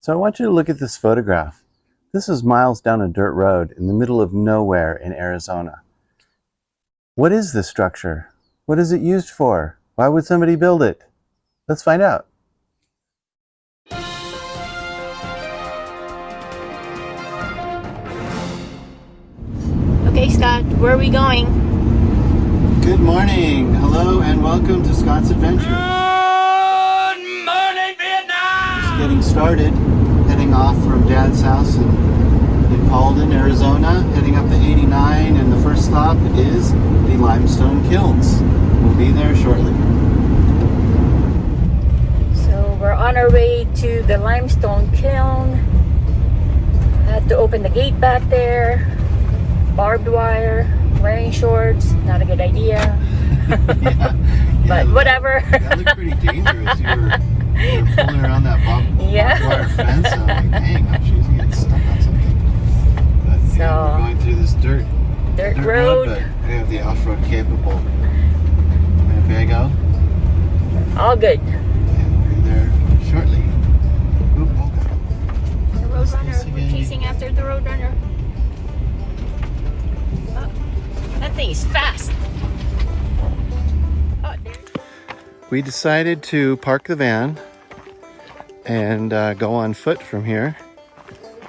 So I want you to look at this photograph. This is miles down a dirt road in the middle of nowhere in Arizona. What is this structure? What is it used for? Why would somebody build it? Let's find out. Okay, Scott, where are we going? Good morning. Hello and welcome to Scott's Adventure. Good morning, Vietnam! Just getting started, heading off from Dad's house in Paulden, Arizona, heading up the 89, and the first stop is the Limestone Kilns. We'll be there shortly. So we're on our way to the Limestone Kiln. Had to open the gate back there. Barbed wire, wearing shorts, not a good idea. yeah, but whatever. That looked pretty dangerous. You were pulling around that barbed wire fence. I'm like, dang, I'm sure you get stuck on something. But So, yeah, we're going through this dirt road. But we have the off-road capable Winnebago. All good. And we'll be there shortly. Oop, The Roadrunner. We're chasing after the Roadrunner. Oh, that thing is fast. Oh, there. We decided to park the van and go on foot from here.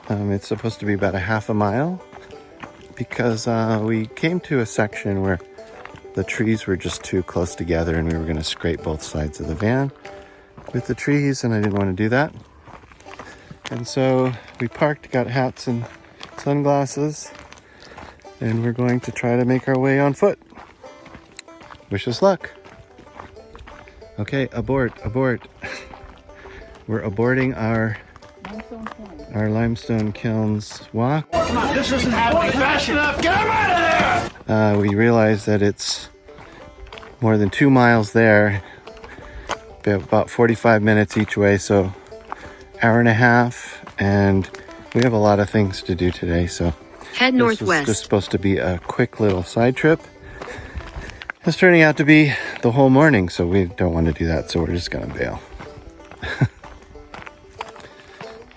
It's supposed to be about a half a mile because we came to a section where the trees were just too close together and we were going to scrape both sides of the van with the trees, and I didn't want to do that. And so we parked, got hats and sunglasses, and we're going to try to make our way on foot. Wish us luck. Okay, abort. We're aborting our Limestone Kilns walk. Come on, this isn't happening fast enough. Get him out of there! We realized that it's more than 2 miles there, about 45 minutes each way, so hour and a half, and we have a lot of things to do today, so Head northwest. This was just supposed to be a quick little side trip. It's turning out to be the whole morning, so we don't want to do that, so we're just gonna bail.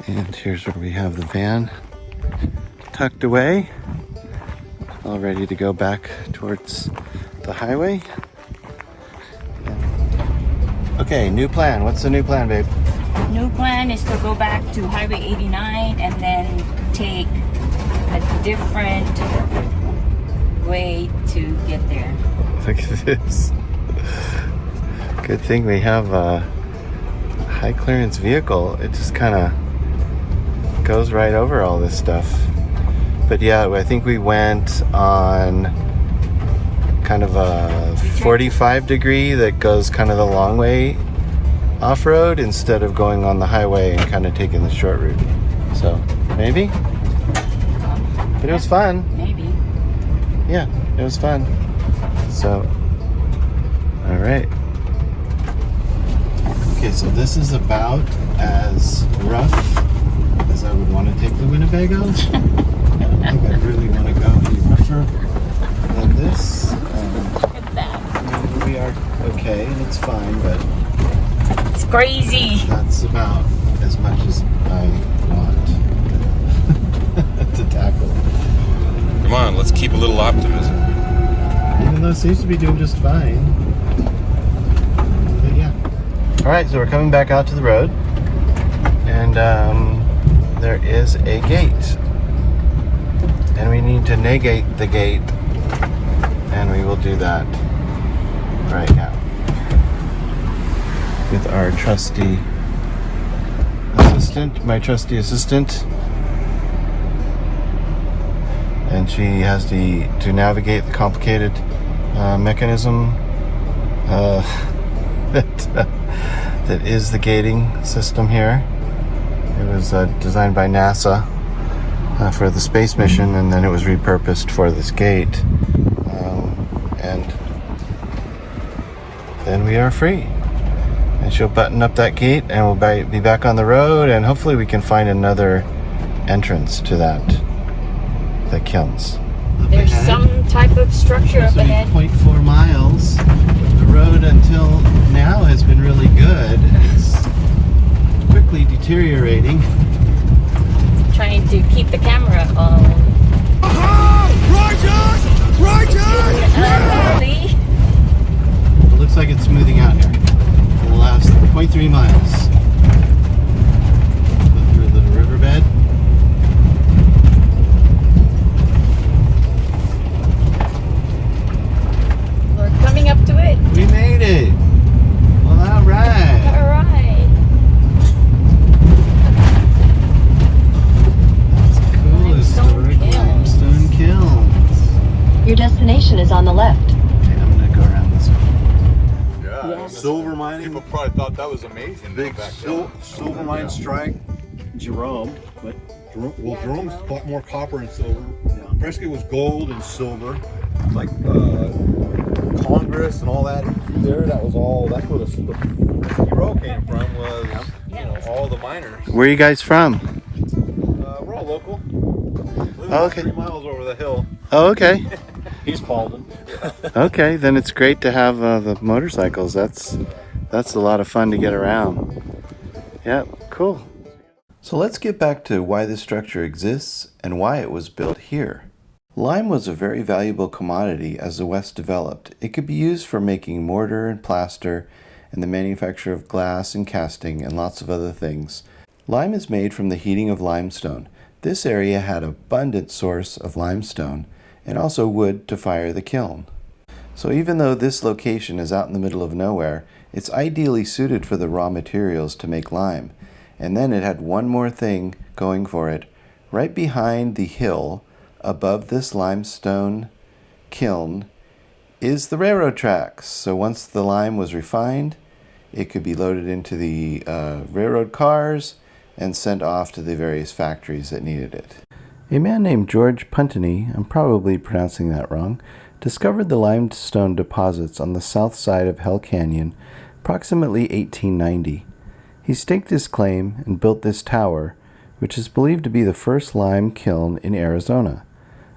And here's where we have the van tucked away, all ready to go back towards the highway. Okay, new plan. What's the new plan, babe? New plan is to go back to Highway 89 and then take a different way to get there. Look at this. Good thing we have a high clearance vehicle. It just kind of goes right over all this stuff. But yeah, I think we went on kind of a 45 degree that goes kind of the long way off-road instead of going on the highway and kind of taking the short route. So maybe, but it was fun. Maybe. Yeah, it was fun. So, all right. Okay, so this is about as rough as I would want to take the Winnebago. I think I really want to go any rougher than this. Look at that. We are okay, and it's fine, but It's crazy. that's about as much as I want to tackle. Come on, let's keep a little optimism. Even though it seems to be doing just fine. But yeah. Alright, so we're coming back out to the road. And there is a gate. And we need to negate the gate. And we will do that right now. With our trusty assistant, my trusty assistant. And she has to navigate the complicated mechanism that is the gating system here. It was designed by NASA for the space mission, and then it was repurposed for this gate. And then we are free. And she'll button up that gate, and we'll be back on the road, and hopefully we can find another entrance to the kilns. There's some type of structure up ahead. 0.4 miles. The road until now has been really good. It's quickly deteriorating. trying to keep the camera on. It looks like it's smoothing out here. For the last 0.3 miles. Go through a little riverbed. We're coming up to it. We made it! Well, alright! Alright. That's cool. Limestone Historic Kiln. Limestone Kilns. Your destination is on the left. Okay, I'm gonna go around this way. Yeah, Yes. silver mining. People probably thought that was amazing. Big back then. silver mine strike. Jerome, but Well, Jerome's bought more copper and silver. yeah. Prescott was gold and silver. Like Congress and all that through there. That was all. That's where the hero came from. Was all the miners. Where are you guys from? We're all local. Live Oh, okay. 3 miles over the hill. Oh, okay. He's Paulden. Okay, then it's great to have the motorcycles. That's a lot of fun to get around. Yeah, cool. So let's get back to why this structure exists and why it was built here. Lime was a very valuable commodity as the West developed. It could be used for making mortar and plaster and the manufacture of glass and casting and lots of other things. Lime is made from the heating of limestone. This area had an abundant source of limestone and also wood to fire the kiln. So even though this location is out in the middle of nowhere, it's ideally suited for the raw materials to make lime. And then it had one more thing going for it. Right behind the hill, above this limestone kiln, is the railroad tracks. So once the lime was refined, it could be loaded into the railroad cars and sent off to the various factories that needed it. A man named George Puntney, I'm probably pronouncing that wrong, discovered the limestone deposits on the south side of Hell Canyon approximately 1890. He staked his claim and built this tower, which is believed to be the first lime kiln in Arizona.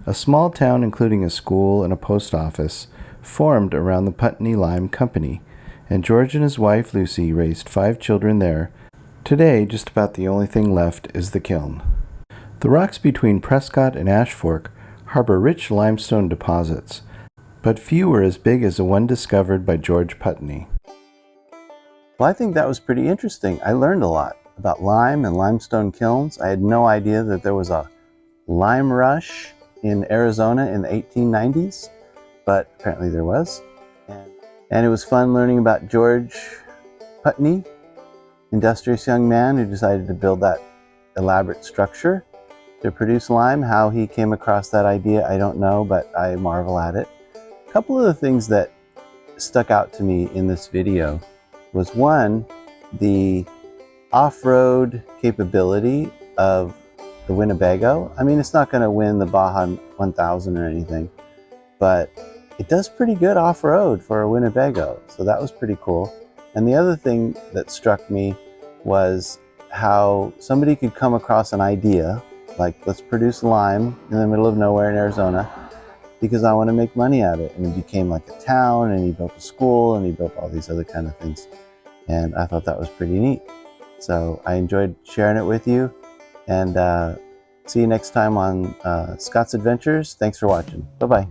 A small town including a school and a post office formed around the Puntney Lime Company, and George and his wife Lucy raised 5 children there. Today, just about the only thing left is the kiln. The rocks between Prescott and Ash Fork harbor rich limestone deposits, but few were as big as the one discovered by George Puntney. Well, I think that was pretty interesting. I learned a lot about lime and limestone kilns. I had no idea that there was a lime rush in Arizona in the 1890s, but apparently there was. And it was fun learning about George Puntney, industrious young man who decided to build that elaborate structure to produce lime. How he came across that idea, I don't know, but I marvel at it. A couple of the things that stuck out to me in this video was, one, the off-road capability of the Winnebago. I mean, it's not going to win the Baja 1000 or anything, but it does pretty good off-road for a Winnebago, so that was pretty cool. And the other thing that struck me was how somebody could come across an idea, like, let's produce lime in the middle of nowhere in Arizona because I want to make money at it. And it became like a town, and he built a school, and he built all these other kind of things. And I thought that was pretty neat. So I enjoyed sharing it with you, and see you next time on Scott's Adventures. Thanks for watching. Bye-bye.